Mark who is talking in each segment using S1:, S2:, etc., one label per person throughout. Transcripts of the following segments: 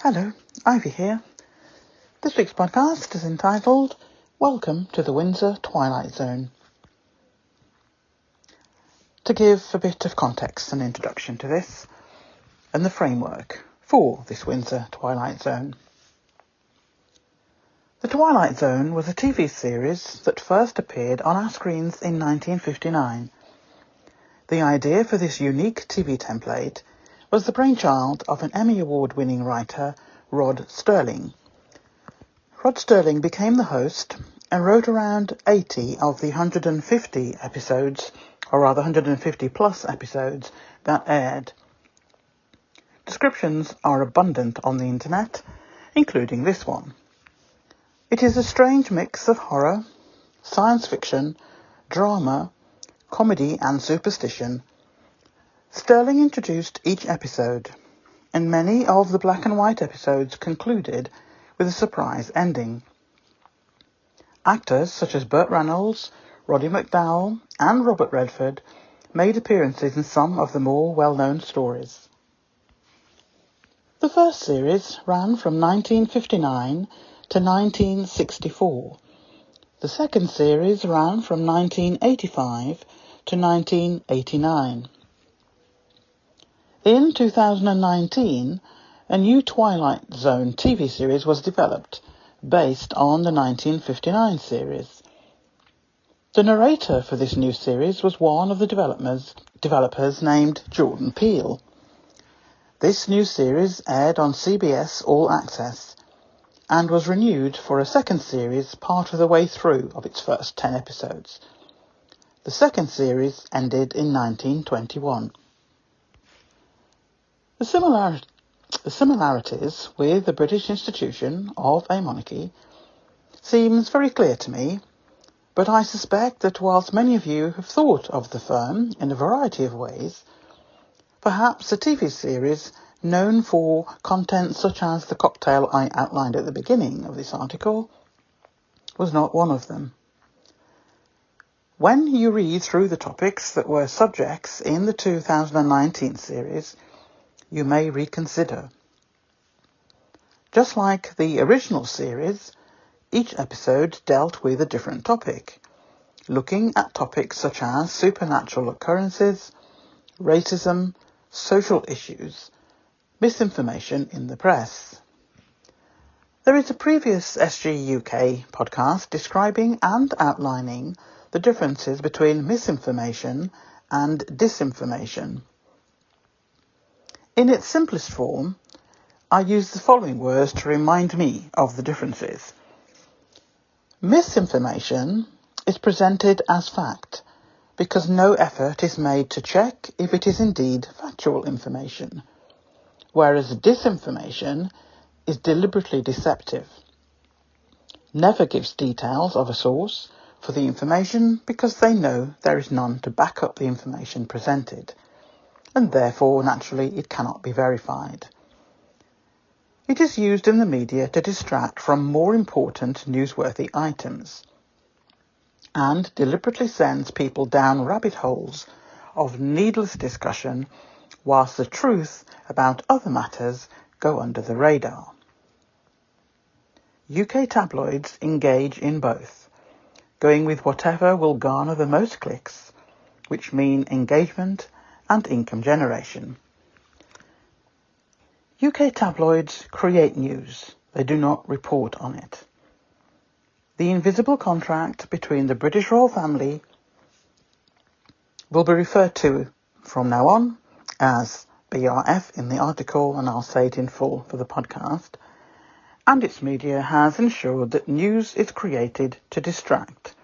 S1: Hello, Ivy here. This week's podcast is entitled Welcome to the Windsor Twilight Zone. To give a bit of context and introduction to this, and the framework for this Windsor Twilight Zone. The Twilight Zone was a TV series that first appeared on our screens in 1959. The idea for this unique TV template was the brainchild of an Emmy Award-winning writer, Rod Sterling. Rod Sterling became the host and wrote around 80 of the 150 episodes, or rather 150 plus episodes, that aired. Descriptions are abundant on the internet, including this one. It is a strange mix of horror, science fiction, drama, comedy and superstition. Sterling introduced each episode, and many of the black and white episodes concluded with a surprise ending. Actors such as Burt Reynolds, Roddy McDowall and Robert Redford made appearances in some of the more well-known stories. The first series ran from 1959 to 1964. The second series ran from 1985 to 1989. In 2019, a new Twilight Zone TV series was developed, based on the 1959 series. The narrator for this new series was one of the developers named Jordan Peele. This new series aired on CBS All Access, and was renewed for a second series part of the way through of its first 10 episodes. The second series ended in 1921. The similarities with the British institution of a monarchy seems very clear to me, but I suspect that whilst many of you have thought of the firm in a variety of ways, perhaps a TV series known for content such as the cocktail I outlined at the beginning of this article was not one of them. When you read through the topics that were subjects in the 2019 series, you may reconsider. Just like the original series, each episode dealt with a different topic, looking at topics such as supernatural occurrences, racism, social issues, misinformation in the press. There is a previous SGUK podcast describing and outlining the differences between misinformation and disinformation. In its simplest form, I use the following words to remind me of the differences. Misinformation is presented as fact because no effort is made to check if it is indeed factual information, whereas disinformation is deliberately deceptive. Never gives details of a source for the information because they know there is none to back up the information presented, and therefore, naturally, it cannot be verified. It is used in the media to distract from more important newsworthy items, and deliberately sends people down rabbit holes of needless discussion, whilst the truth about other matters go under the radar. UK tabloids engage in both, going with whatever will garner the most clicks, which mean engagement and income generation. UK tabloids create news, they do not report on it. The invisible contract between the British royal family will be referred to from now on as BRF in the article, and I'll say it in full for the podcast, and its media has ensured that news is created to distract,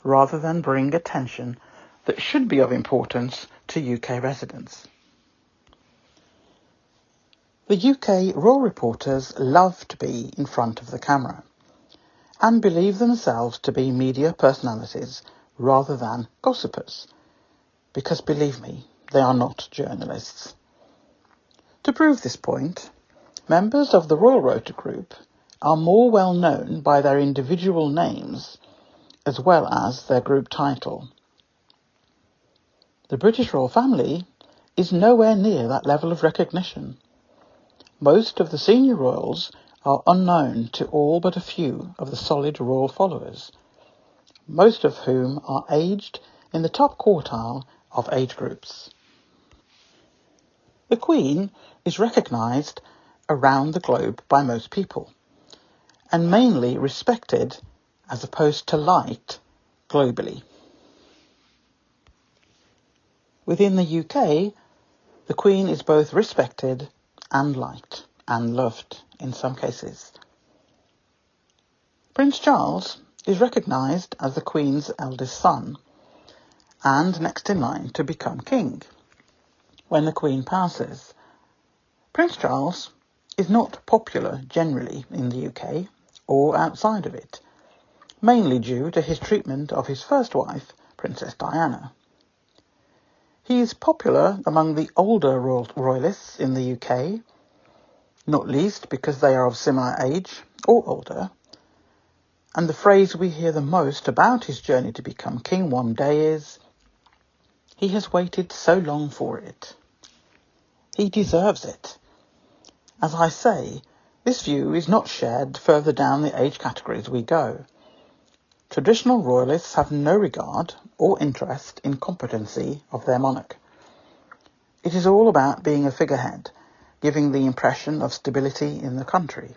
S1: rather than bring attention that should be of importance to UK residents. The UK royal reporters love to be in front of the camera and believe themselves to be media personalities rather than gossipers, because believe me, they are not journalists. To prove this point, members of the Royal Rota Group are more well known by their individual names as well as their group title. The British royal family is nowhere near that level of recognition. Most of the senior royals are unknown to all but a few of the solid royal followers, most of whom are aged in the top quartile of age groups. The Queen is recognised around the globe by most people, and mainly respected as opposed to liked globally. Within the UK, the Queen is both respected and liked and loved in some cases. Prince Charles is recognised as the Queen's eldest son and next in line to become king when the Queen passes. Prince Charles is not popular generally in the UK or outside of it, mainly due to his treatment of his first wife, Princess Diana. He is popular among the older royalists in the UK, not least because they are of similar age or older, and the phrase we hear the most about his journey to become king one day is, "He has waited so long for it." He deserves it. As I say, this view is not shared further down the age categories we go. Traditional royalists have no regard or interest in competency of their monarch. It is all about being a figurehead, giving the impression of stability in the country.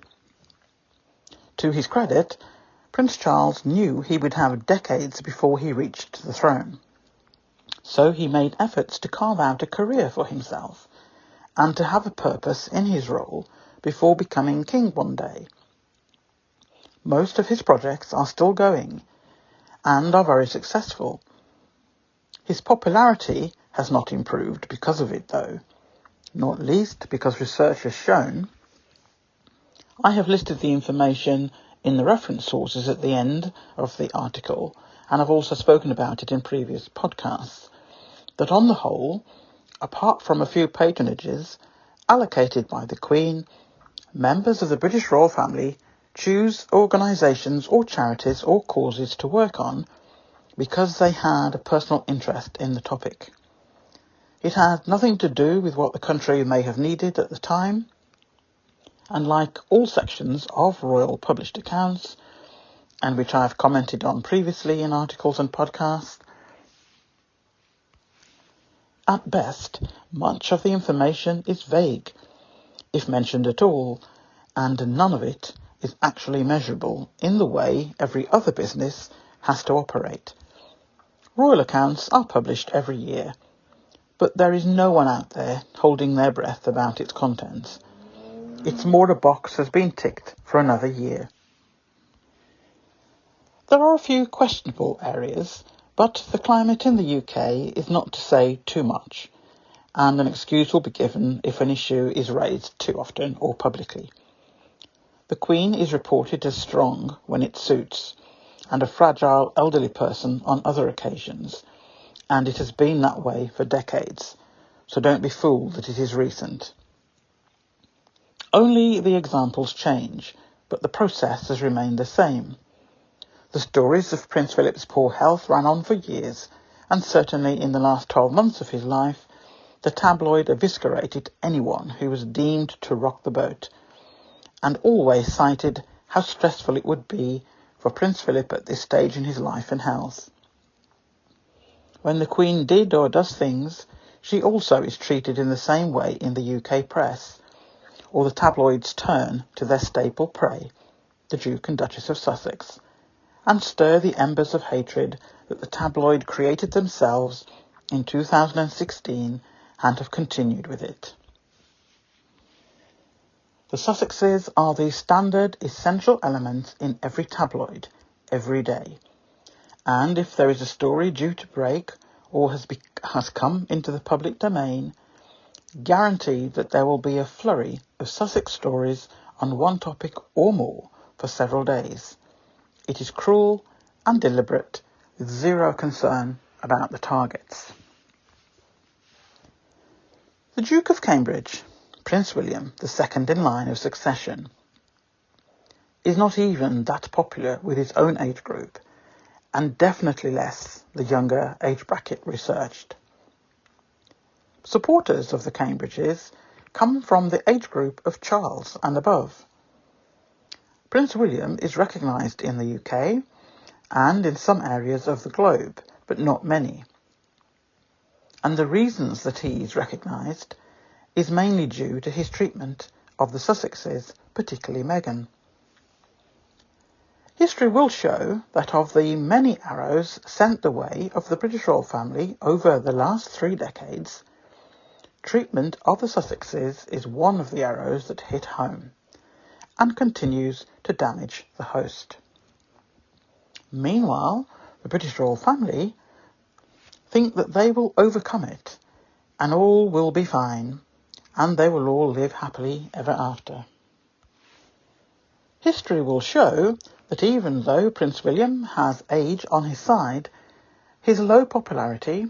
S1: To his credit, Prince Charles knew he would have decades before he reached the throne. So he made efforts to carve out a career for himself and to have a purpose in his role before becoming king one day. Most of his projects are still going and are very successful. His popularity has not improved because of it, though, not least because research has shown. I have listed the information in the reference sources at the end of the article, and I've also spoken about it in previous podcasts, that on the whole, apart from a few patronages allocated by the Queen, members of the British royal family choose organisations or charities or causes to work on because they had a personal interest in the topic. It had nothing to do with what the country may have needed at the time, and like all sections of royal published accounts, and which I have commented on previously in articles and podcasts, at best, much of the information is vague, if mentioned at all, and none of it is actually measurable in the way every other business has to operate. Royal accounts are published every year, but there is no one out there holding their breath about its contents. It's more a box has been ticked for another year. There are a few questionable areas, but the climate in the UK is not to say too much, and an excuse will be given if an issue is raised too often or publicly. The Queen is reported as strong when it suits, and a fragile elderly person on other occasions, and it has been that way for decades, so don't be fooled that it is recent. Only the examples change, but the process has remained the same. The stories of Prince Philip's poor health ran on for years, and certainly in the last 12 months of his life, the tabloid eviscerated anyone who was deemed to rock the boat, and always cited how stressful it would be for Prince Philip at this stage in his life and health. When the Queen did or does things, she also is treated in the same way in the UK press, or the tabloids turn to their staple prey, the Duke and Duchess of Sussex, and stir the embers of hatred that the tabloid created themselves in 2016 and have continued with it. The Sussexes are the standard essential elements in every tabloid, every day. And if there is a story due to break or has come into the public domain, guarantee that there will be a flurry of Sussex stories on one topic or more for several days. It is cruel and deliberate, with zero concern about the targets. The Duke of Cambridge, Prince William, the second in line of succession, is not even that popular with his own age group, and definitely less the younger age bracket researched. Supporters of the Cambridges come from the age group of Charles and above. Prince William is recognised in the UK and in some areas of the globe, but not many. And the reasons that he is recognised is mainly due to his treatment of the Sussexes, particularly Meghan. History will show that of the many arrows sent the way of the British royal family over the last 3 decades, treatment of the Sussexes is one of the arrows that hit home and continues to damage the host. Meanwhile, the British royal family think that they will overcome it and all will be fine and they will all live happily ever after. History will show that even though Prince William has age on his side, his low popularity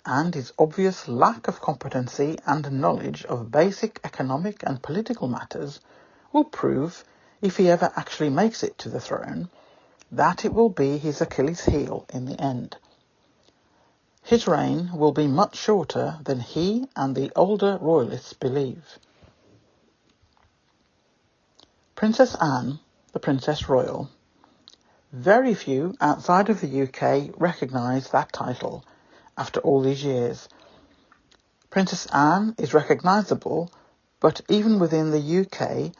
S1: and his obvious lack of competency and knowledge of basic economic and political matters will prove, if he ever actually makes it to the throne, that it will be his Achilles heel in the end. His reign will be much shorter than he and the older royalists believe. Princess Anne, the Princess Royal. Very few outside of the UK recognise that title after all these years. Princess Anne is recognisable, but even within the UK,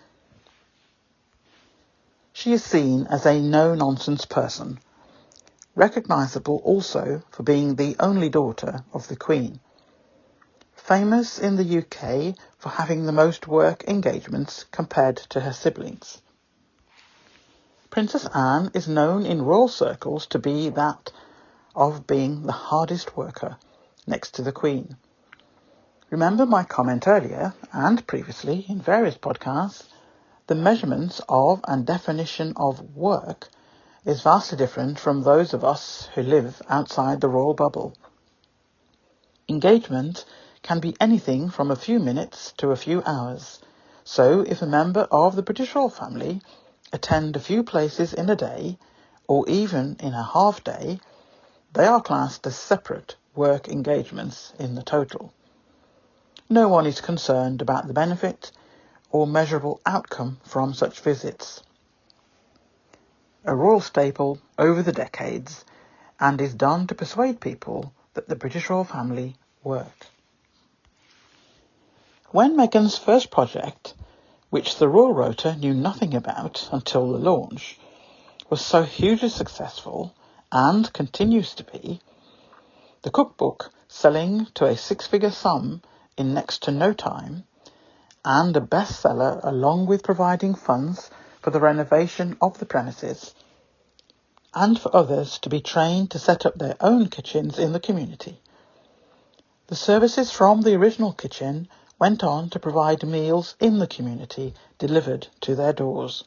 S1: she is seen as a no-nonsense person, recognisable also for being the only daughter of the Queen. Famous in the UK for having the most work engagements compared to her siblings. Princess Anne is known in royal circles to be that of being the hardest worker next to the Queen. Remember my comment earlier and previously in various podcasts, the measurements of and definition of work is vastly different from those of us who live outside the royal bubble. Engagement can be anything from a few minutes to a few hours, so if a member of the British royal family attend a few places in a day, or even in a half day, they are classed as separate work engagements in the total. No one is concerned about the benefit or measurable outcome from such visits. A royal staple over the decades, and is done to persuade people that the British royal family work. When Meghan's first project, which the Royal Rota knew nothing about until the launch, was so hugely successful, and continues to be, the cookbook selling to a 6-figure sum in next to no time, and a bestseller along with providing funds for the renovation of the premises, and for others to be trained to set up their own kitchens in the community. The services from the original kitchen went on to provide meals in the community delivered to their doors.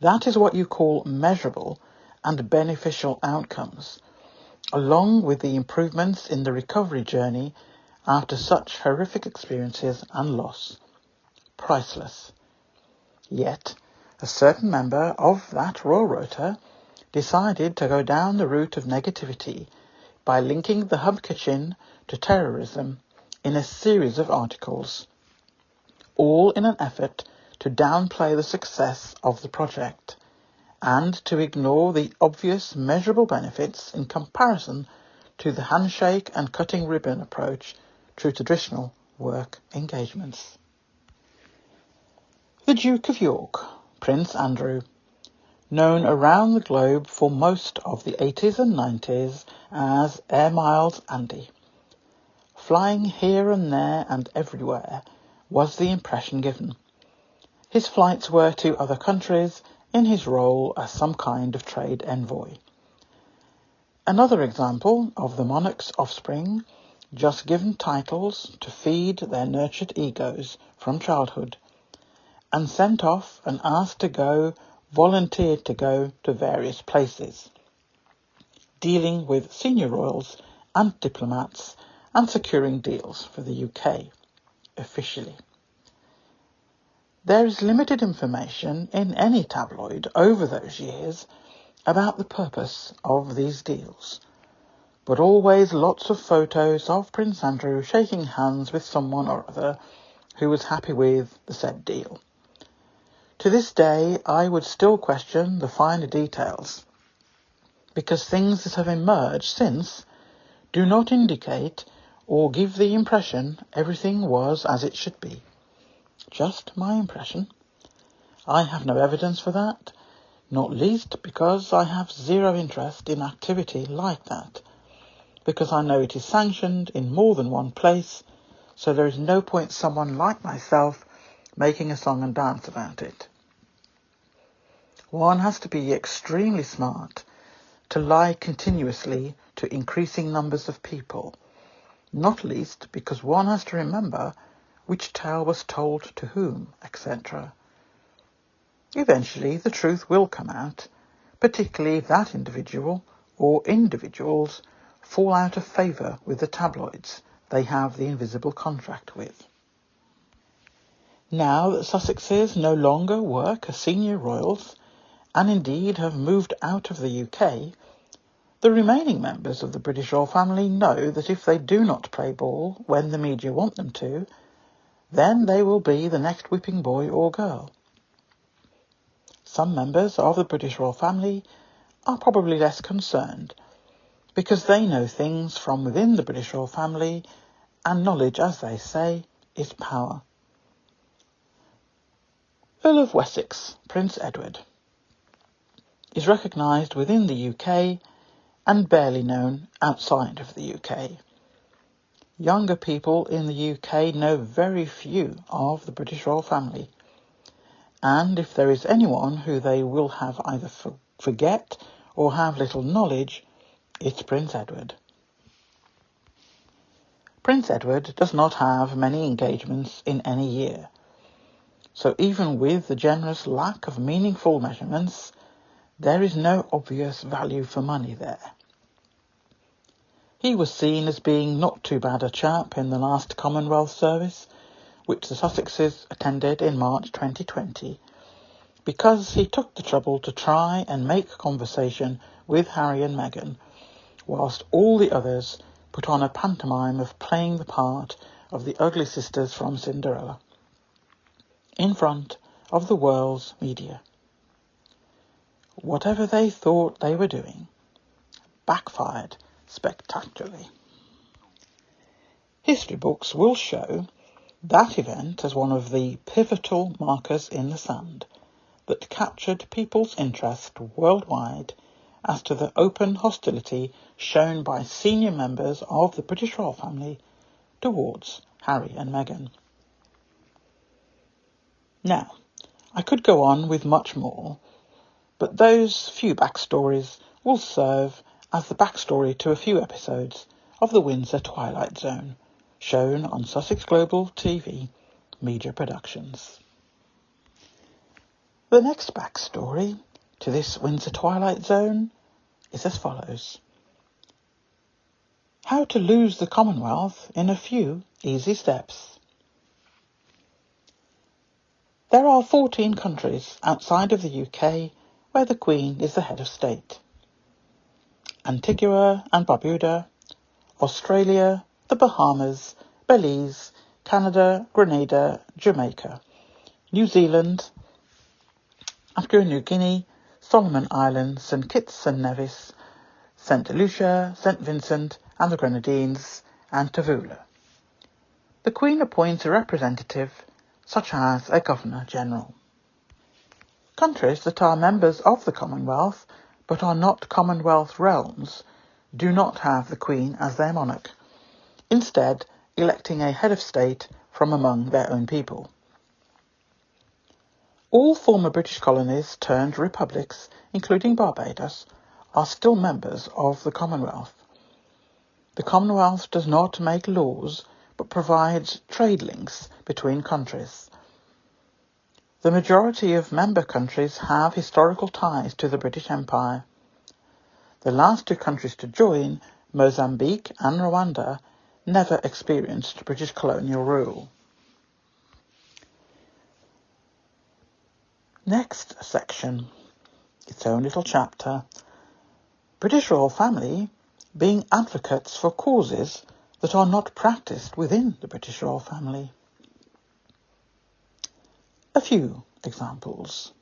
S1: That is what you call measurable and beneficial outcomes, along with the improvements in the recovery journey after such horrific experiences and loss. Priceless. Yet, a certain member of that Royal Rota decided to go down the route of negativity by linking the hub kitchen to terrorism in a series of articles, all in an effort to downplay the success of the project and to ignore the obvious measurable benefits in comparison to the handshake and cutting ribbon approach to traditional work engagements. The Duke of York, Prince Andrew, known around the globe for most of the 80s and 90s as Air Miles Andy. Flying here and there and everywhere was the impression given. His flights were to other countries in his role as some kind of trade envoy. Another example of the monarch's offspring, just given titles to feed their nurtured egos from childhood, and sent off and asked to go, volunteered to go to various places, dealing with senior royals and diplomats and securing deals for the UK, officially. There is limited information in any tabloid over those years about the purpose of these deals, but always lots of photos of Prince Andrew shaking hands with someone or other who was happy with the said deal. To this day, I would still question the finer details, because things that have emerged since do not indicate or give the impression everything was as it should be. Just my impression. I have no evidence for that, not least because I have zero interest in activity like that, because I know it is sanctioned in more than one place, so there is no point someone like myself making a song and dance about it. One has to be extremely smart to lie continuously to increasing numbers of people, not least because one has to remember which tale was told to whom, etc. Eventually the truth will come out, particularly if that individual or individuals fall out of favour with the tabloids they have the invisible contract with. Now that Sussexes no longer work as senior royals, and indeed have moved out of the UK, the remaining members of the British royal family know that if they do not play ball when the media want them to, then they will be the next whipping boy or girl. Some members of the British royal family are probably less concerned, because they know things from within the British royal family, and knowledge, as they say, is power. Earl of Wessex, Prince Edward, is recognised within the UK and barely known outside of the UK. Younger people in the UK know very few of the British royal family, and if there is anyone who they will have either forget or have little knowledge, it's Prince Edward. Prince Edward does not have many engagements in any year, so even with the generous lack of meaningful measurements, there is no obvious value for money there. He was seen as being not too bad a chap in the last Commonwealth service, which the Sussexes attended in March 2020, because he took the trouble to try and make conversation with Harry and Meghan, whilst all the others put on a pantomime of playing the part of the ugly sisters from Cinderella, in front of the world's media. Whatever they thought they were doing backfired spectacularly. History books will show that event as one of the pivotal markers in the sand that captured people's interest worldwide as to the open hostility shown by senior members of the British royal family towards Harry and Meghan. Now, I could go on with much more, but those few backstories will serve as the backstory to a few episodes of the Windsor Twilight Zone, shown on Sussex Global TV Media Productions. The next backstory to this Windsor Twilight Zone is as follows. How to lose the Commonwealth in a few easy steps. There are 14 countries outside of the UK where the Queen is the head of state. Antigua and Barbuda, Australia, the Bahamas, Belize, Canada, Grenada, Jamaica, New Zealand, Papua New Guinea, Solomon Islands, St Kitts and Nevis, St Lucia, St Vincent and the Grenadines, and Tuvalu. The Queen appoints a representative, such as a Governor-General. Countries that are members of the Commonwealth but are not Commonwealth realms do not have the Queen as their monarch, instead electing a head of state from among their own people. All former British colonies turned republics, including Barbados, are still members of the Commonwealth. The Commonwealth does not make laws but provides trade links between countries. The majority of member countries have historical ties to the British Empire. The last two countries to join, Mozambique and Rwanda, never experienced British colonial rule. Next section, its own little chapter. British royal family being advocates for causes that are not practiced within the British royal family. A few examples.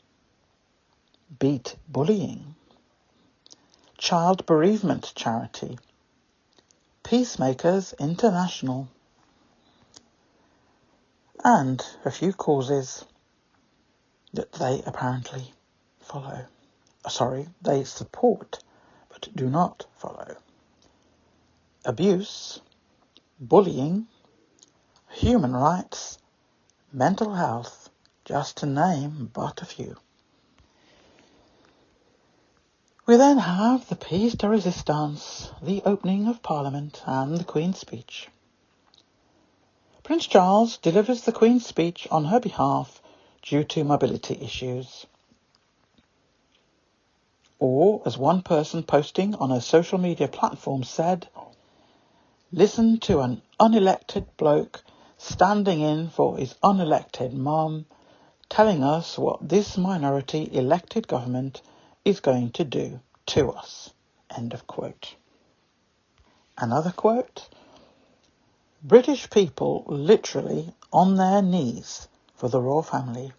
S1: Beat bullying. Child bereavement charity. Peacemakers International. And a few causes that they apparently follow. They support, but do not follow. Abuse, bullying, human rights, mental health, just to name but a few. We then have the piece de resistance, the opening of Parliament and the Queen's speech. Prince Charles delivers the Queen's speech on her behalf due to mobility issues. Or, as one person posting on a social media platform said, listen to an unelected bloke standing in for his unelected mum, telling us what this minority elected government is going to do to us. End of quote. Another quote, British people literally on their knees for the royal family.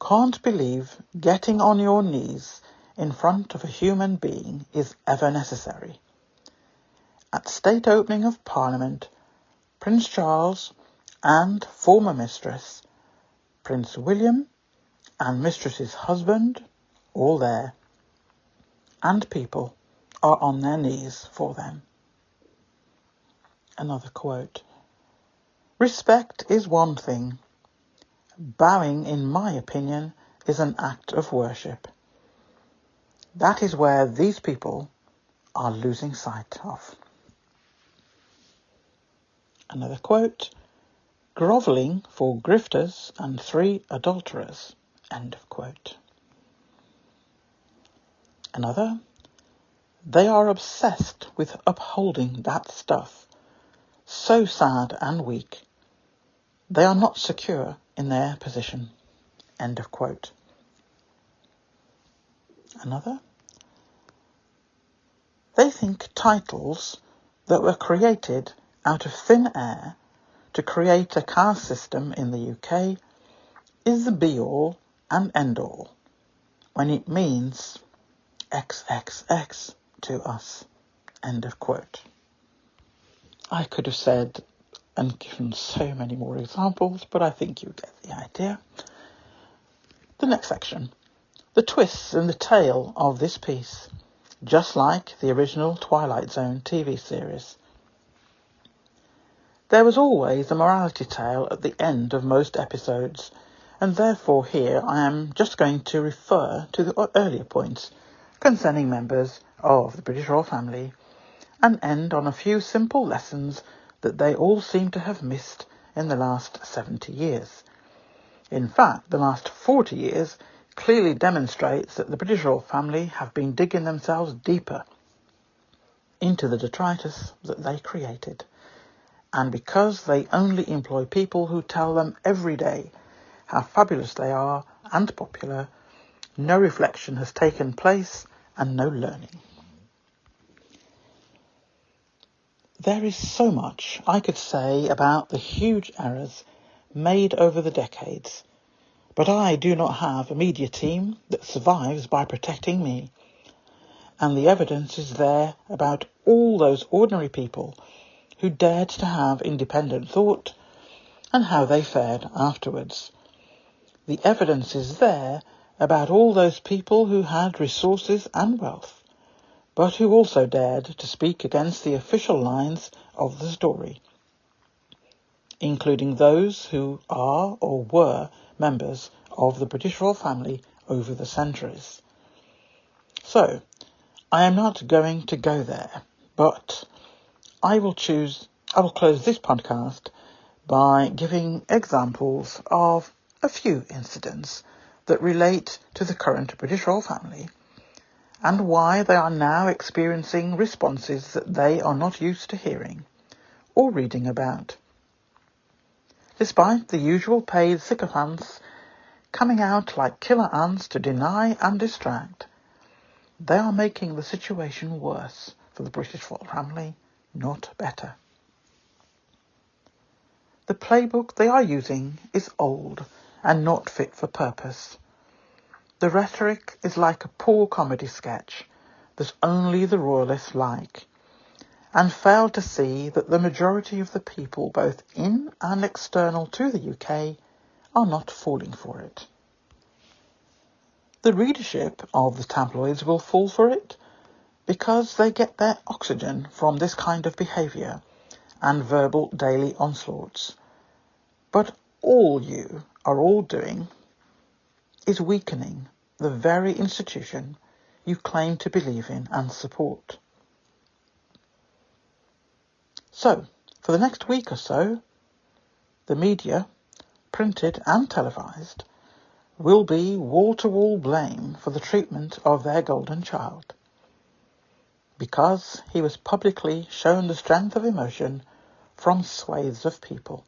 S1: Can't believe getting on your knees in front of a human being is ever necessary. At state opening of Parliament, Prince Charles and former mistress, Prince William and mistress's husband, all there, and people are on their knees for them. Another quote, respect is one thing. Bowing, in my opinion, is an act of worship. That is where these people are losing sight of. Another quote, grovelling for grifters and 3 adulterers. End of quote. Another, they are obsessed with upholding that stuff. So sad and weak. They are not secure in their position. End of quote. Another, they think titles that were created out of thin air to create a caste system in the UK is the be-all and end-all, when it means XXX to us. End of quote. I could have said and given so many more examples, but I think you get the idea. The next section. The twists in the tale of this piece, just like the original Twilight Zone TV series. There was always a morality tale at the end of most episodes, and therefore here I am just going to refer to the earlier points concerning members of the British royal family, and end on a few simple lessons that they all seem to have missed in the last 70 years. In fact, the last 40 years clearly demonstrates that the British royal family have been digging themselves deeper into the detritus that they created. And because they only employ people who tell them every day how fabulous they are and popular, no reflection has taken place and no learning. There is so much I could say about the huge errors made over the decades, but I do not have a media team that survives by protecting me, and the evidence is there about all those ordinary people who dared to have independent thought and how they fared afterwards. The evidence is there about all those people who had resources and wealth, but who also dared to speak against the official lines of the story, including those who are or were members of the British royal family over the centuries. So, I am not going to go there, but I will close this podcast by giving examples of a few incidents that relate to the current British royal family and why they are now experiencing responses that they are not used to hearing or reading about. Despite the usual paid sycophants coming out like killer ants to deny and distract, they are making the situation worse for the British family, not better. The playbook they are using is old and not fit for purpose. The rhetoric is like a poor comedy sketch that only the royalists like, and fail to see that the majority of the people, both in and external to the UK, are not falling for it. The readership of the tabloids will fall for it because they get their oxygen from this kind of behaviour and verbal daily onslaughts. But all you are all doing is weakening the very institution you claim to believe in and support. So, for the next week or so, the media, printed and televised, will be wall-to-wall blame for the treatment of their golden child, because he was publicly shown the strength of emotion from swathes of people.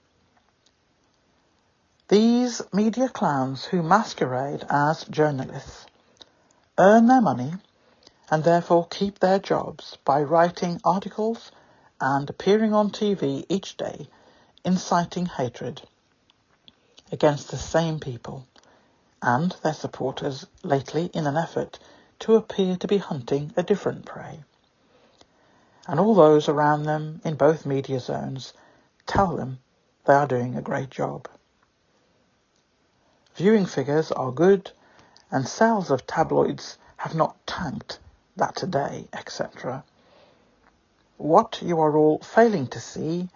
S1: These media clowns who masquerade as journalists earn their money and therefore keep their jobs by writing articles and appearing on TV each day inciting hatred against the same people and their supporters lately in an effort to appear to be hunting a different prey. And all those around them in both media zones tell them they are doing a great job. Viewing figures are good, and sales of tabloids have not tanked that today, etc. What you are all failing to see,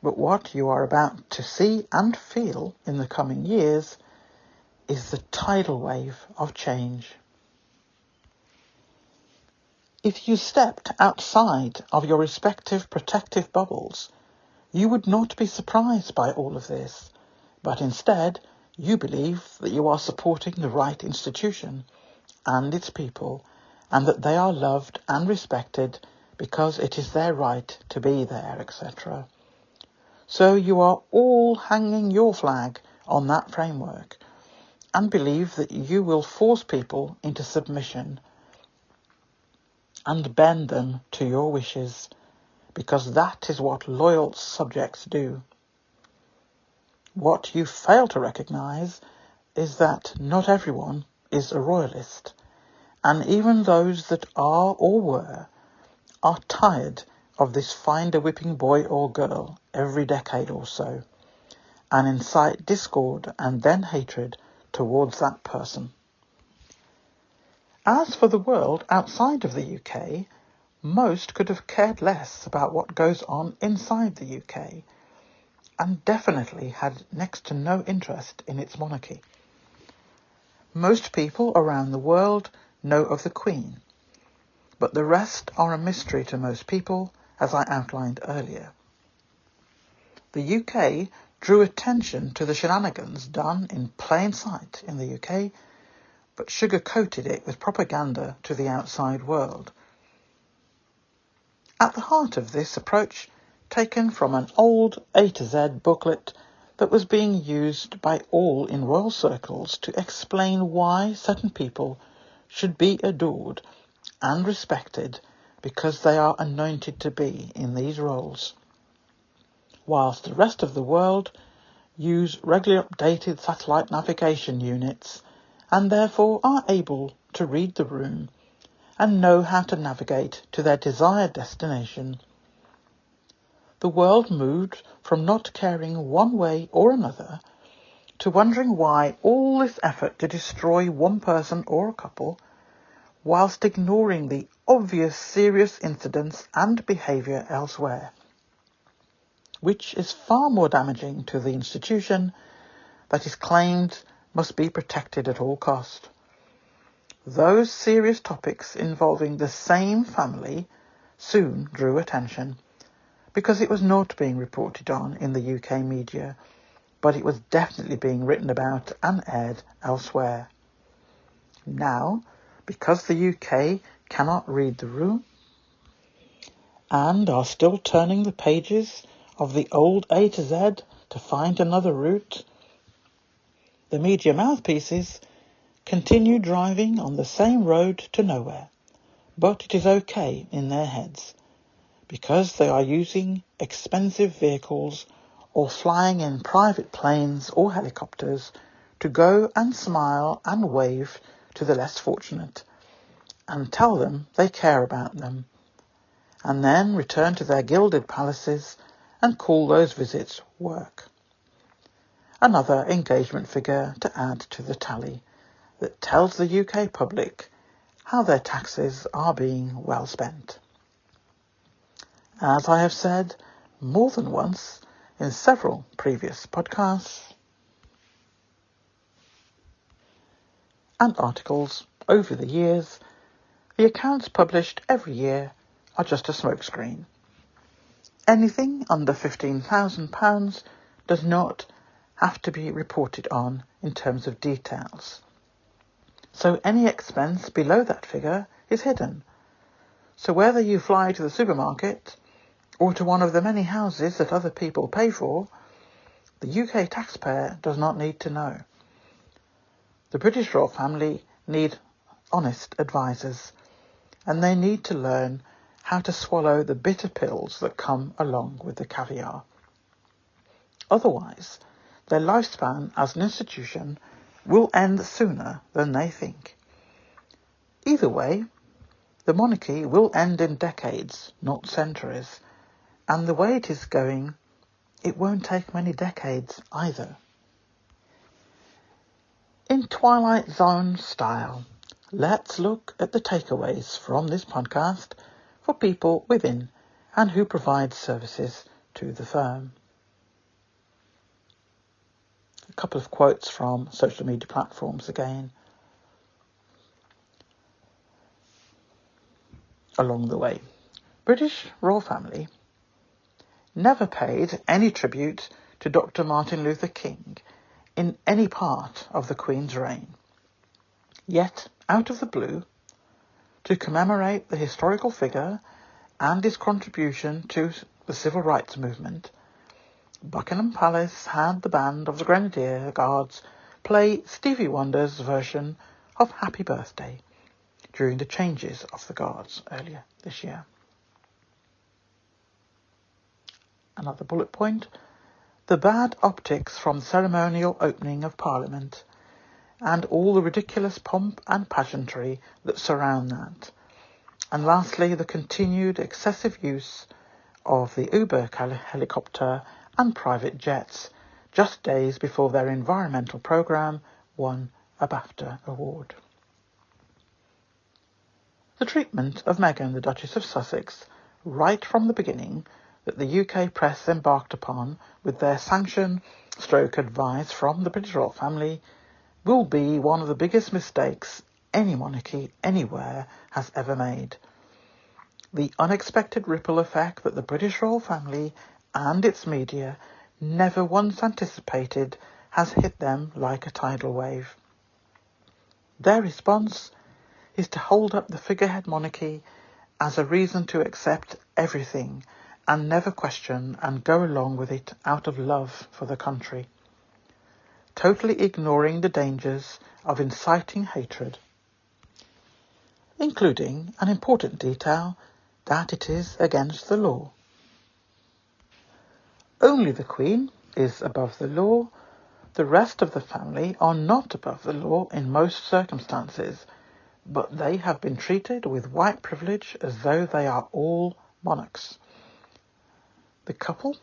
S1: but what you are about to see and feel in the coming years, is the tidal wave of change. If you stepped outside of your respective protective bubbles, you would not be surprised by all of this, but instead you believe that you are supporting the right institution and its people, and that they are loved and respected because it is their right to be there, etc. So you are all hanging your flag on that framework and believe that you will force people into submission and bend them to your wishes, because that is what loyal subjects do. What you fail to recognise is that not everyone is a royalist, and even those that are or were are tired of this find a whipping boy or girl every decade or so, and incite discord and then hatred towards that person. As for the world outside of the UK, most could have cared less about what goes on inside the UK, and definitely had next to no interest in its monarchy. Most people around the world know of the Queen, but the rest are a mystery to most people, as I outlined earlier. The UK drew attention to the shenanigans done in plain sight in the UK, but sugar-coated it with propaganda to the outside world. At the heart of this approach, taken from an old A to Z booklet that was being used by all in royal circles to explain why certain people should be adored and respected because they are anointed to be in these roles, whilst the rest of the world use regularly updated satellite navigation units and therefore are able to read the room and know how to navigate to their desired destination. The world moved from not caring one way or another to wondering why all this effort to destroy one person or a couple, whilst ignoring the obvious serious incidents and behaviour elsewhere, which is far more damaging to the institution that is claimed must be protected at all cost. Those serious topics involving the same family soon drew attention, because it was not being reported on in the UK media, but it was definitely being written about and aired elsewhere. Now, because the UK cannot read the room and are still turning the pages of the old A to Z to find another route, the media mouthpieces continue driving on the same road to nowhere, but it is okay in their heads, because they are using expensive vehicles or flying in private planes or helicopters to go and smile and wave to the less fortunate and tell them they care about them, and then return to their gilded palaces and call those visits work. Another engagement figure to add to the tally that tells the UK public how their taxes are being well spent. As I have said more than once in several previous podcasts and articles over the years, the accounts published every year are just a smokescreen. Anything under £15,000 does not have to be reported on in terms of details. So any expense below that figure is hidden. So whether you fly to the supermarket or to one of the many houses that other people pay for, the UK taxpayer does not need to know. The British royal family need honest advisors, and they need to learn how to swallow the bitter pills that come along with the caviar. Otherwise, their lifespan as an institution will end sooner than they think. Either way, the monarchy will end in decades, not centuries, and the way it is going, it won't take many decades either. In Twilight Zone style, let's look at the takeaways from this podcast for people within and who provide services to the firm. A couple of quotes from social media platforms again along the way. British royal family never paid any tribute to Dr. Martin Luther King in any part of the Queen's reign. Yet, out of the blue, to commemorate the historical figure and his contribution to the civil rights movement, Buckingham Palace had the band of the Grenadier Guards play Stevie Wonder's version of Happy Birthday during the changes of the Guards earlier this year. Another bullet point, the bad optics from the ceremonial opening of Parliament and all the ridiculous pomp and pageantry that surround that. And lastly, the continued excessive use of the Uber helicopter and private jets just days before their environmental programme won a BAFTA award. The treatment of Meghan, the Duchess of Sussex, right from the beginning, that the UK press embarked upon with their sanction/advice from the British royal family, will be one of the biggest mistakes any monarchy anywhere has ever made. The unexpected ripple effect that the British royal family and its media never once anticipated has hit them like a tidal wave. Their response is to hold up the figurehead monarchy as a reason to accept everything and never question and go along with it out of love for the country, totally ignoring the dangers of inciting hatred, including an important detail that it is against the law. Only the Queen is above the law. The rest of the family are not above the law in most circumstances, but they have been treated with white privilege as though they are all monarchs. The couple,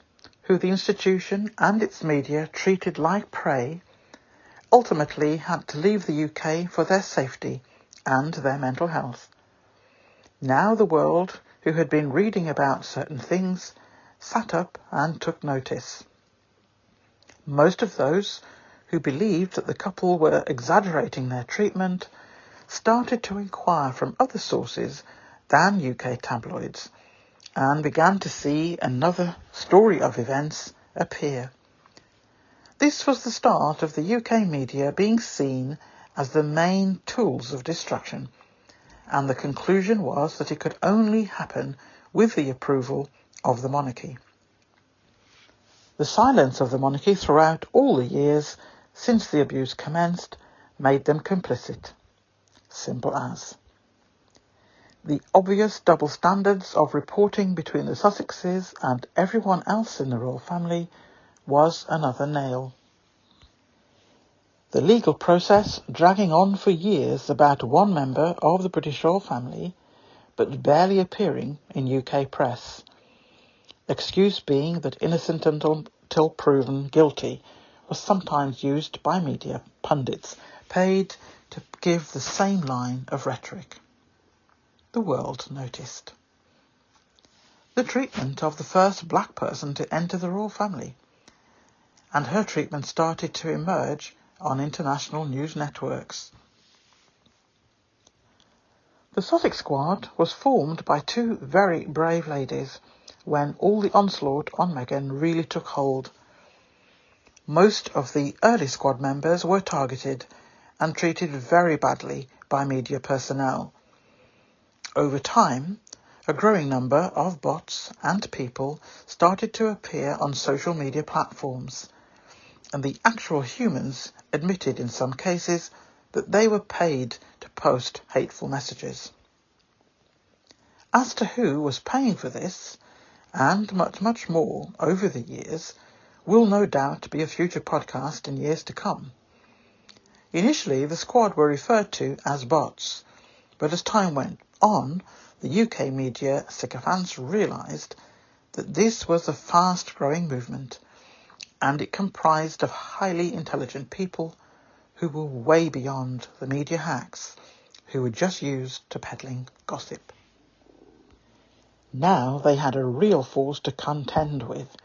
S1: who the institution and its media treated like prey, ultimately had to leave the UK for their safety and their mental health. Now the world, who had been reading about certain things, sat up and took notice. Most of those who believed that the couple were exaggerating their treatment started to inquire from other sources than UK tabloids and began to see another story of events appear. This was the start of the UK media being seen as the main tools of destruction, and the conclusion was that it could only happen with the approval of the monarchy. The silence of the monarchy throughout all the years since the abuse commenced made them complicit. Simple as. The obvious double standards of reporting between the Sussexes and everyone else in the royal family was another nail. The legal process dragging on for years about one member of the British royal family, but barely appearing in UK press. Excuse being that innocent until proven guilty was sometimes used by media pundits paid to give the same line of rhetoric. The world noticed. The treatment of the first black person to enter the royal family, and her treatment started to emerge on international news networks. The Sussex Squad was formed by two very brave ladies when all the onslaught on Meghan really took hold. Most of the early squad members were targeted and treated very badly by media personnel. Over time, a growing number of bots and people started to appear on social media platforms, and the actual humans admitted in some cases that they were paid to post hateful messages. As to who was paying for this, and much more over the years, will no doubt be a future podcast in years to come. Initially, the squad were referred to as bots, but as time went on, the UK media sycophants realised that this was a fast-growing movement, and it comprised of highly intelligent people who were way beyond the media hacks, who were just used to peddling gossip. Now they had a real force to contend with.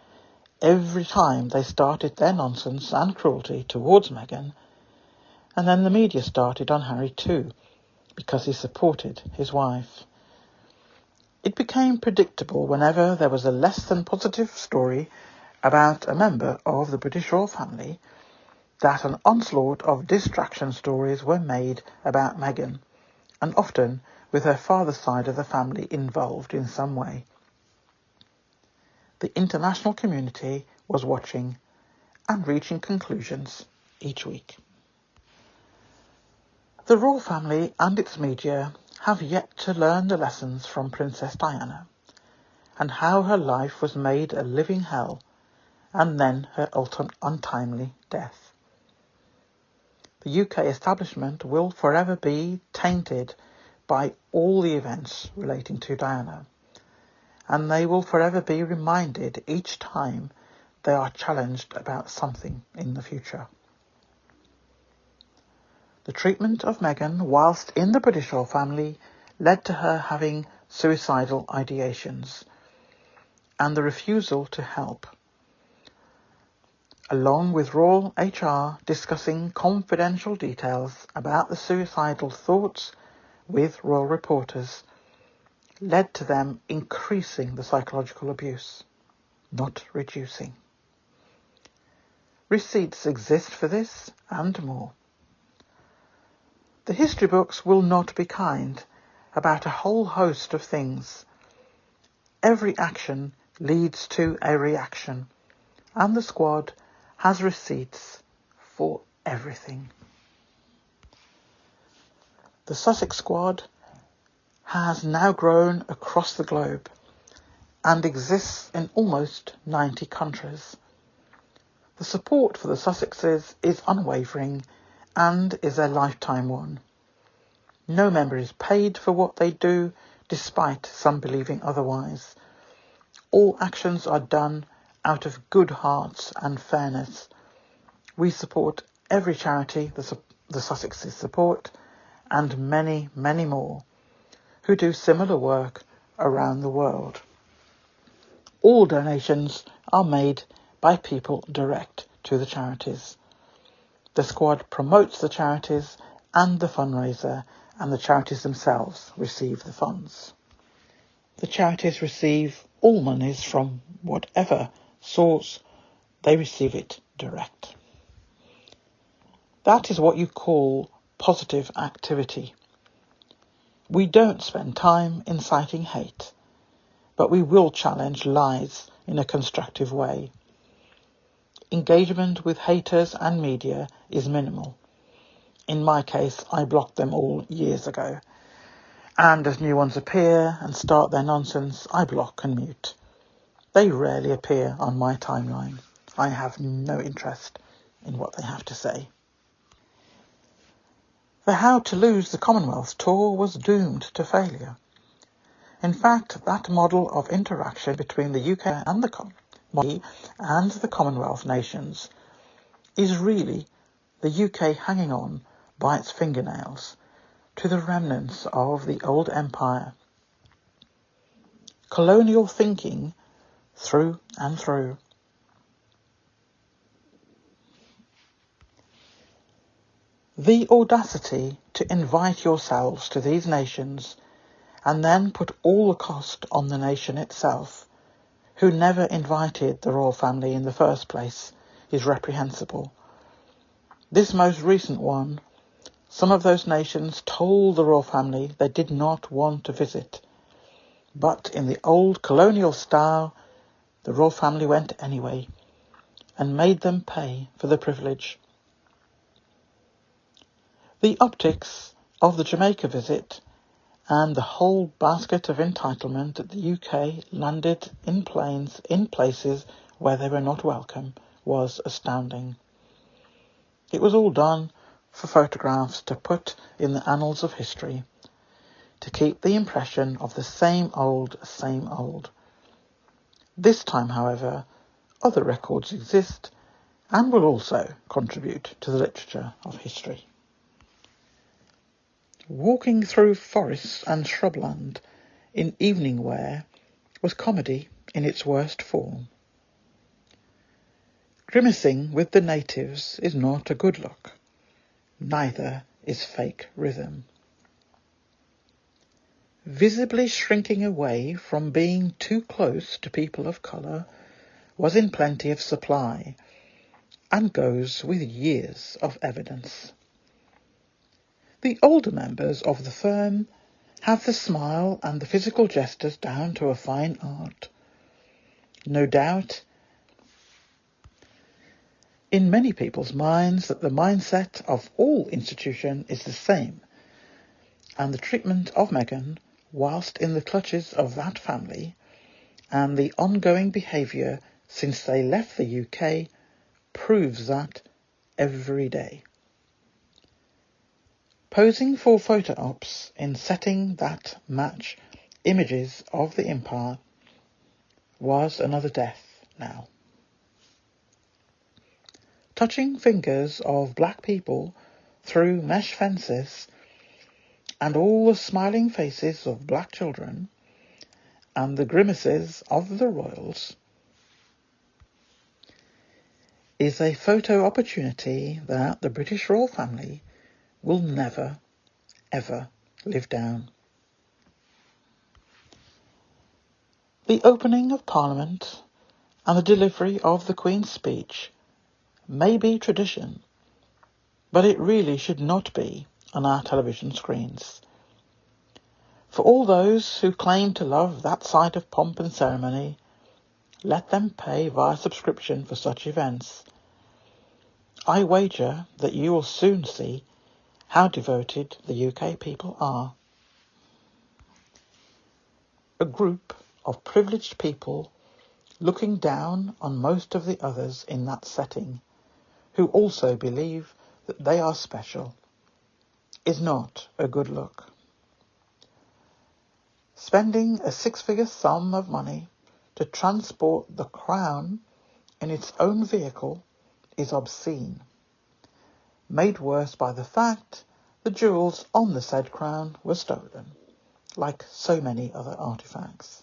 S1: Every time they started their nonsense and cruelty towards Meghan, and then the media started on Harry too, because he supported his wife. It became predictable whenever there was a less than positive story about a member of the British royal family that an onslaught of distraction stories were made about Meghan, and often with her father's side of the family involved in some way. The international community was watching and reaching conclusions each week. The royal family and its media have yet to learn the lessons from Princess Diana, and how her life was made a living hell, and then her ultimate untimely death. The UK establishment will forever be tainted by all the events relating to Diana, and they will forever be reminded each time they are challenged about something in the future. The treatment of Meghan whilst in the British royal family led to her having suicidal ideations, and the refusal to help, along with royal HR discussing confidential details about the suicidal thoughts with royal reporters, led to them increasing the psychological abuse, not reducing. Receipts exist for this and more. The history books will not be kind about a whole host of things. Every action leads to a reaction, and the squad has receipts for everything. The Sussex Squad has now grown across the globe and exists in almost 90 countries. The support for the Sussexes is unwavering and is a lifetime one. No member is paid for what they do, despite some believing otherwise. All actions are done out of good hearts and fairness. We support every charity the Sussexes support, and many, many more who do similar work around the world. All donations are made by people direct to the charities. The squad promotes the charities and the fundraiser, and the charities themselves receive the funds. The charities receive all monies from whatever source, they receive it direct. That is what you call positive activity. We don't spend time inciting hate, but we will challenge lies in a constructive way. Engagement with haters and media is minimal. In my case, I blocked them all years ago. And as new ones appear and start their nonsense, I block and mute. They rarely appear on my timeline. I have no interest in what they have to say. The How to Lose the Commonwealth tour was doomed to failure. In fact, that model of interaction between the UK and the Commonwealth nations is really the UK hanging on by its fingernails to the remnants of the old empire. Colonial thinking through and through. The audacity to invite yourselves to these nations and then put all the cost on the nation itself, who never invited the royal family in the first place, is reprehensible. This most recent one, some of those nations told the royal family they did not want to visit, but in the old colonial style, the royal family went anyway and made them pay for the privilege. The optics of the Jamaica visit and the whole basket of entitlement that the UK landed in planes in places where they were not welcome was astounding. It was all done for photographs to put in the annals of history, to keep the impression of the same old, same old. This time, however, other records exist and will also contribute to the literature of history. Walking through forests and shrubland in evening wear was comedy in its worst form. Grimacing with the natives is not a good look. Neither is fake rhythm. Visibly shrinking away from being too close to people of colour was in plenty of supply and goes with years of evidence. The older members of the firm have the smile and the physical gestures down to a fine art. No doubt, in many people's minds, that the mindset of all institutions is the same, and the treatment of Meghan, whilst in the clutches of that family, and the ongoing behaviour since they left the UK, proves that every day. Posing for photo ops in setting that match images of the empire was another death now. Touching fingers of black people through mesh fences and all the smiling faces of black children and the grimaces of the royals is a photo opportunity that the British royal family will never, ever live down. The opening of Parliament and the delivery of the Queen's speech may be tradition, but it really should not be on our television screens. For all those who claim to love that side of pomp and ceremony, let them pay via subscription for such events. I wager that you will soon see how devoted the UK people are. A group of privileged people looking down on most of the others in that setting, who also believe that they are special, is not a good look. Spending a six-figure sum of money to transport the crown in its own vehicle is obscene, made worse by the fact the jewels on the said crown were stolen, like so many other artefacts,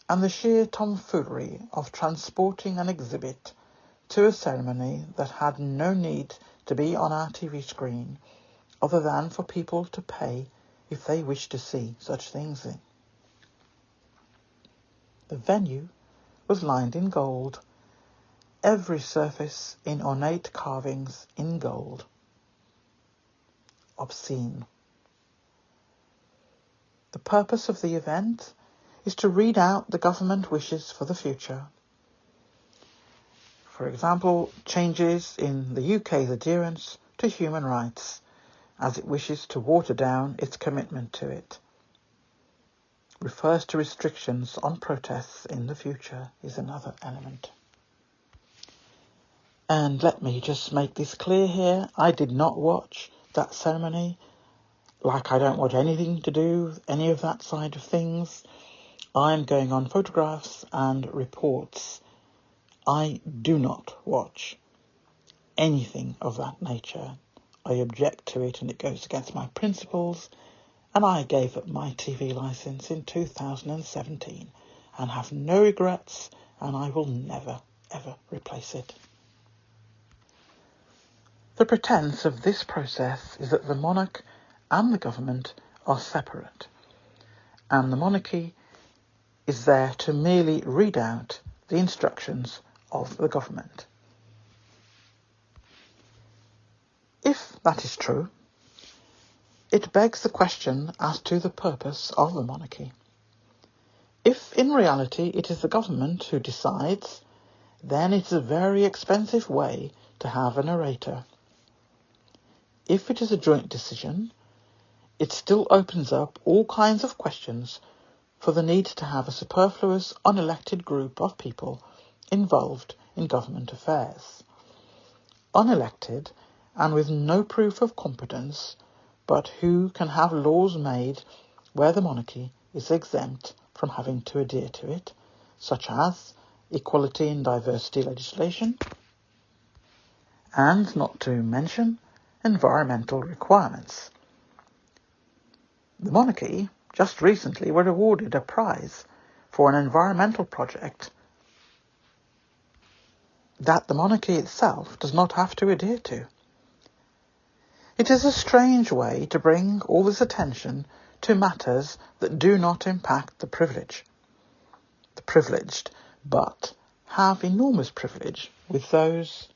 S1: and the sheer tomfoolery of transporting an exhibit to a ceremony that had no need to be on our TV screen other than for people to pay if they wish to see such things in. The venue was lined in gold, every surface in ornate carvings in gold. Obscene. The purpose of the event is to read out the government wishes for the future. For example, changes in the UK's adherence to human rights as it wishes to water down its commitment to it. Refers to restrictions on protests in the future is another element. And let me just make this clear here. I did not watch that ceremony. Like I don't want anything to do with any of that side of things. I'm going on photographs and reports. I do not watch anything of that nature. I object to it and it goes against my principles, and I gave up my TV licence in 2017 and have no regrets, and I will never, ever replace it. The pretence of this process is that the monarch and the government are separate, and the monarchy is there to merely read out the instructions of the government. If that is true, it begs the question as to the purpose of the monarchy. If in reality it is the government who decides, then it is a very expensive way to have a narrator. If it is a joint decision, it still opens up all kinds of questions for the need to have a superfluous, unelected group of people involved in government affairs. Unelected and with no proof of competence, but who can have laws made where the monarchy is exempt from having to adhere to it, such as equality and diversity legislation, and not to mention environmental requirements. The monarchy just recently were awarded a prize for an environmental project that the monarchy itself does not have to adhere to. It is a strange way to bring all this attention to matters that do not impact the privileged, but have enormous privilege with those,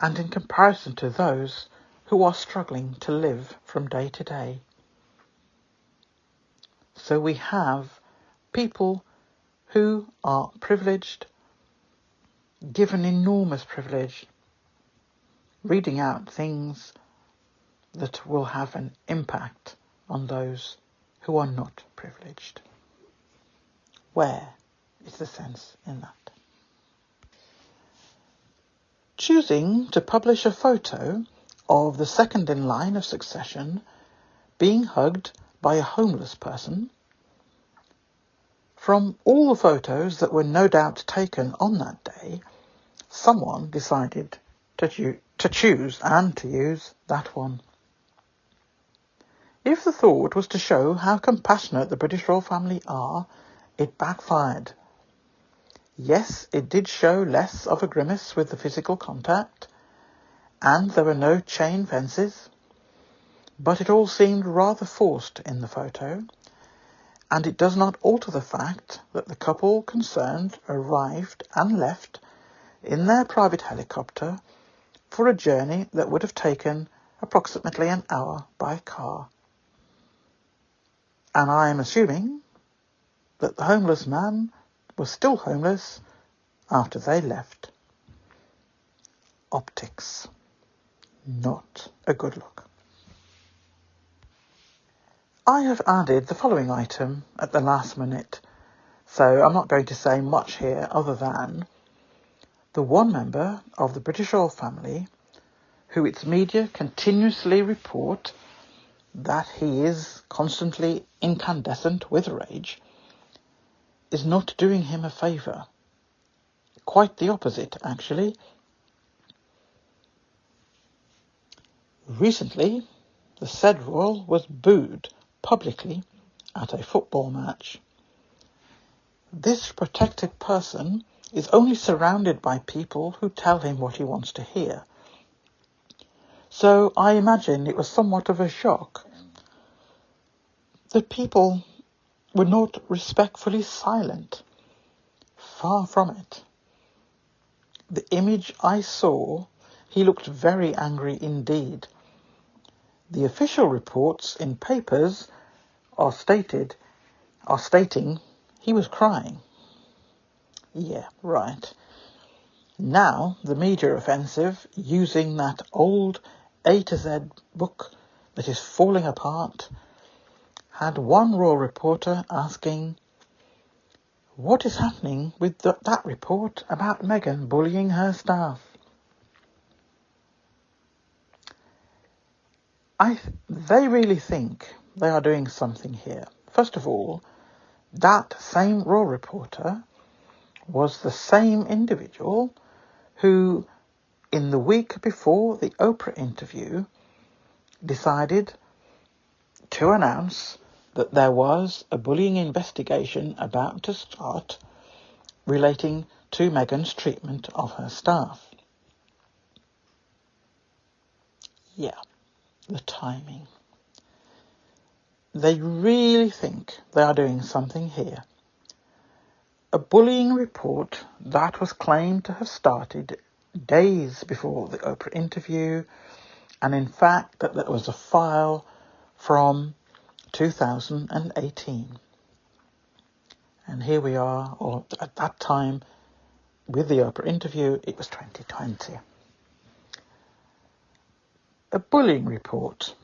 S1: and in comparison to those who are struggling to live from day to day. So we have people who are privileged, given enormous privilege, reading out things that will have an impact on those who are not privileged. Where is the sense in that? Choosing to publish a photo of the second in line of succession being hugged by a homeless person, from all the photos that were no doubt taken on that day, someone decided to choose and to use that one. If the thought was to show how compassionate the British royal family are, it backfired. Yes, it did show less of a grimace with the physical contact, and there were no chain fences, but it all seemed rather forced in the photo, and it does not alter the fact that the couple concerned arrived and left in their private helicopter for a journey that would have taken approximately an hour by car. And I am assuming that the homeless man was still homeless after they left. Optics. Not a good look. I have added the following item at the last minute, so I'm not going to say much here other than the one member of the British royal family who its media continuously report that he is constantly incandescent with rage is not doing him a favour. Quite the opposite, actually. Recently, the said royal was booed publicly at a football match. This protected person is only surrounded by people who tell him what he wants to hear. So I imagine it was somewhat of a shock that people were not respectfully silent. Far from it. The image I saw, he looked very angry indeed. The official reports in papers are stating he was crying. Yeah, right. Now the media offensive, using that old A to Z book that is falling apart, had one royal reporter asking, what is happening with that report about Meghan bullying her staff? They really think they are doing something here. First of all, that same royal reporter was the same individual who, in the week before the Oprah interview, decided to announce that there was a bullying investigation about to start relating to Meghan's treatment of her staff. Yeah, the timing. They really think they are doing something here. A bullying report that was claimed to have started days before the Oprah interview, and in fact that there was a file from 2018. And here we are, or at that time, with the Oprah interview, it was 2020. A bullying report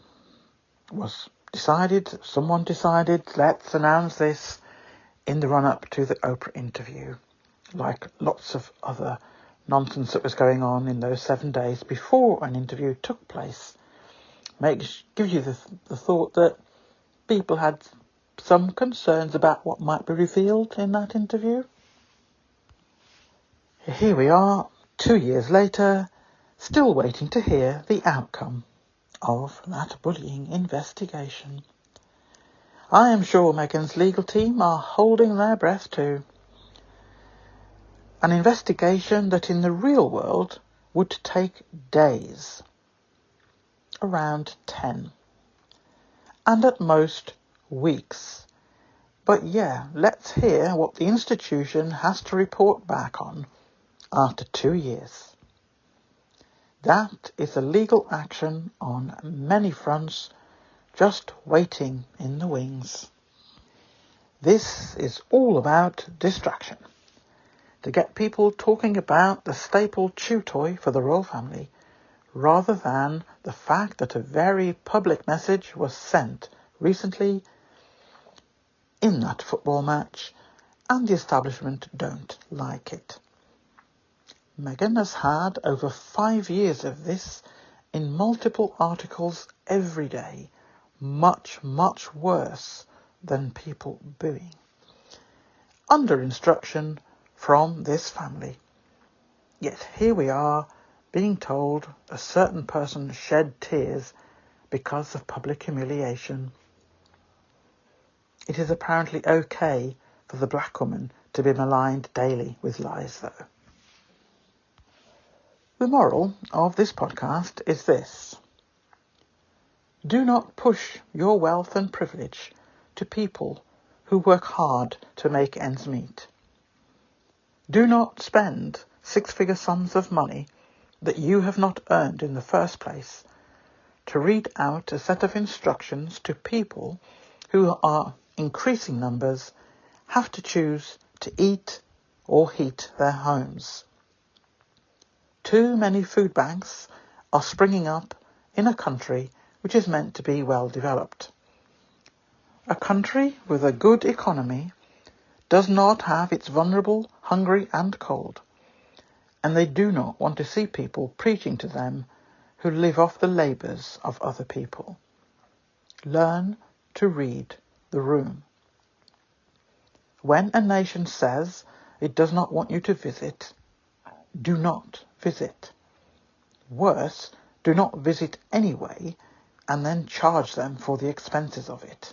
S1: was decided, someone decided, let's announce this in the run-up to the Oprah interview, like lots of other nonsense that was going on in those 7 days before an interview took place. Gives you the thought that people had some concerns about what might be revealed in that interview. Here we are, 2 years later, still waiting to hear the outcome of that bullying investigation. I am sure Meghan's legal team are holding their breath too. An investigation that in the real world would take days, around 10, and at most weeks. But yeah, let's hear what the institution has to report back on after 2 years. That is a legal action on many fronts, just waiting in the wings. This is all about distraction, to get people talking about the staple chew toy for the royal family, rather than the fact that a very public message was sent recently in that football match, and the establishment don't like it. Meghan has had over 5 years of this in multiple articles every day, much, much worse than people booing, under instruction from this family. Yet here we are, being told a certain person shed tears because of public humiliation. It is apparently okay for the black woman to be maligned daily with lies, though. The moral of this podcast is this: do not push your wealth and privilege to people who work hard to make ends meet. Do not spend six-figure sums of money that you have not earned in the first place to read out a set of instructions to people who are increasing numbers have to choose to eat or heat their homes. Too many food banks are springing up in a country which is meant to be well developed. A country with a good economy does not have its vulnerable, hungry and cold, and they do not want to see people preaching to them who live off the labours of other people. Learn to read the room. When a nation says it does not want you to visit, do not visit. Worse, do not visit anyway and then charge them for the expenses of it.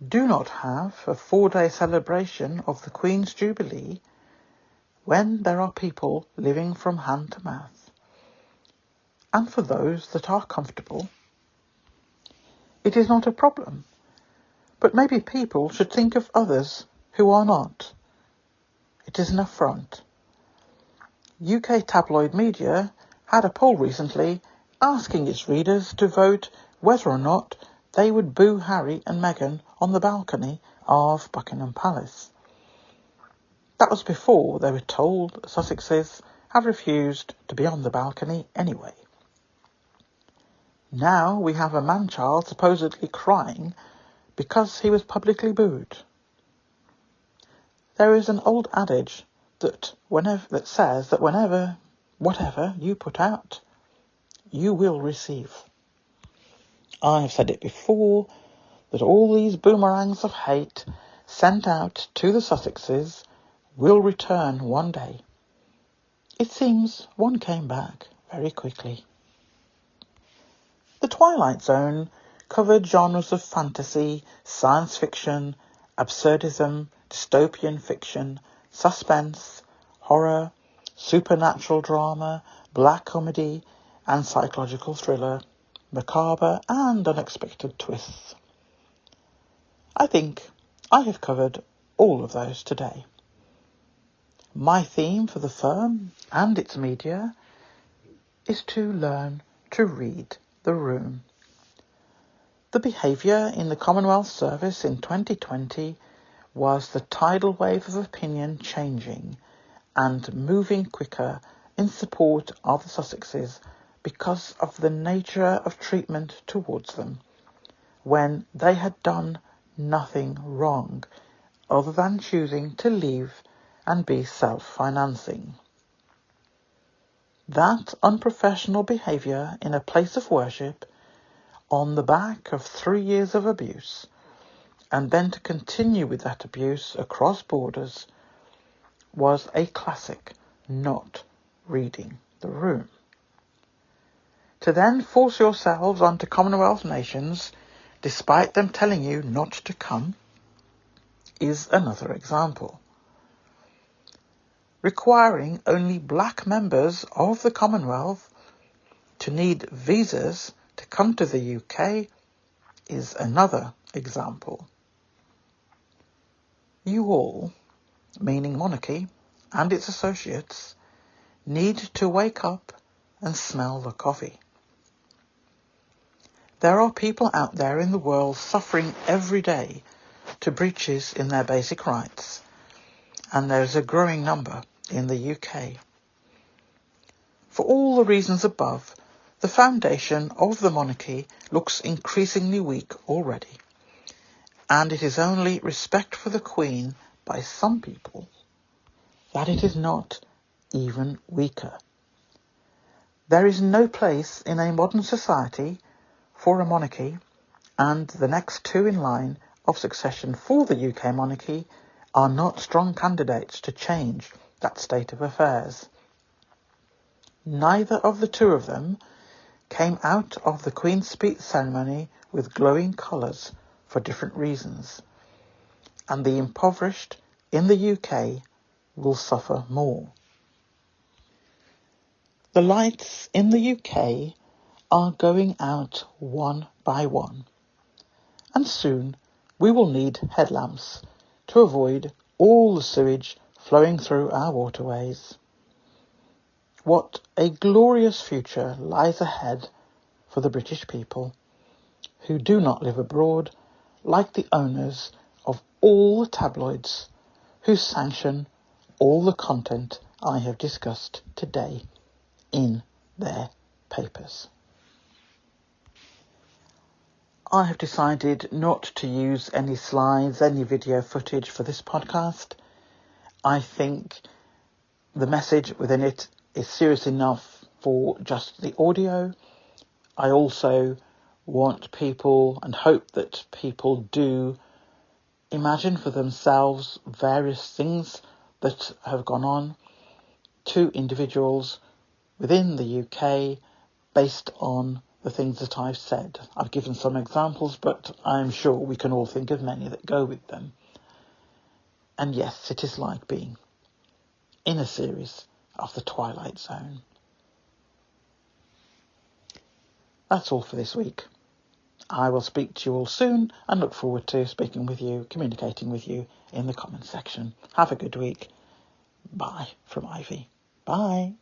S1: Do not have a 4-day celebration of the Queen's Jubilee when there are people living from hand to mouth. And for those that are comfortable, it is not a problem. But maybe people should think of others who are not. It is an affront. UK tabloid media had a poll recently asking its readers to vote whether or not they would boo Harry and Meghan on the balcony of Buckingham Palace. That was before they were told that Sussexes have refused to be on the balcony anyway. Now we have a man-child supposedly crying because he was publicly booed. There is an old adage that says that whatever you put out, you will receive. I have said it before, that all these boomerangs of hate sent out to the Sussexes will return one day. It seems one came back very quickly. The Twilight Zone covered genres of fantasy, science fiction, absurdism, dystopian fiction, suspense, horror, supernatural drama, black comedy, and psychological thriller, macabre and unexpected twists. I think I have covered all of those today. My theme for the firm and its media is to learn to read the room. The behaviour in the Commonwealth Service in 2020 was the tidal wave of opinion changing and moving quicker in support of the Sussexes because of the nature of treatment towards them, when they had done nothing wrong other than choosing to leave and be self-financing. That unprofessional behaviour in a place of worship on the back of 3 years of abuse, and then to continue with that abuse across borders, was a classic not reading the room. To then force yourselves onto Commonwealth nations, despite them telling you not to come, is another example. Requiring only black members of the Commonwealth to need visas to come to the UK is another example. You all, meaning Monarchy and its associates, need to wake up and smell the coffee. There are people out there in the world suffering every day to breaches in their basic rights, and there is a growing number in the UK. For all the reasons above, the foundation of the monarchy looks increasingly weak already, and it is only respect for the Queen by some people that it is not even weaker. There is no place in a modern society for a monarchy, and the next two in line of succession for the UK monarchy are not strong candidates to change that state of affairs. Neither of the two of them came out of the Queen's Speech ceremony with glowing colours for different reasons, and the impoverished in the UK will suffer more. The lights in the UK are going out one by one, and soon we will need headlamps to avoid all the sewage flowing through our waterways. What a glorious future lies ahead for the British people, who do not live abroad like the owners of all the tabloids who sanction all the content I have discussed today in their papers. I have decided not to use any slides, any video footage for this podcast. I think the message within it is serious enough for just the audio. I also want people and hope that people do imagine for themselves various things that have gone on to individuals within the UK based on the things that I've said. I've given some examples, but I'm sure we can all think of many that go with them. And yes, it is like being in a series of the Twilight Zone. That's all for this week. I will speak to you all soon and look forward to speaking with you, communicating with you in the comments section. Have a good week. Bye from Ivy. Bye.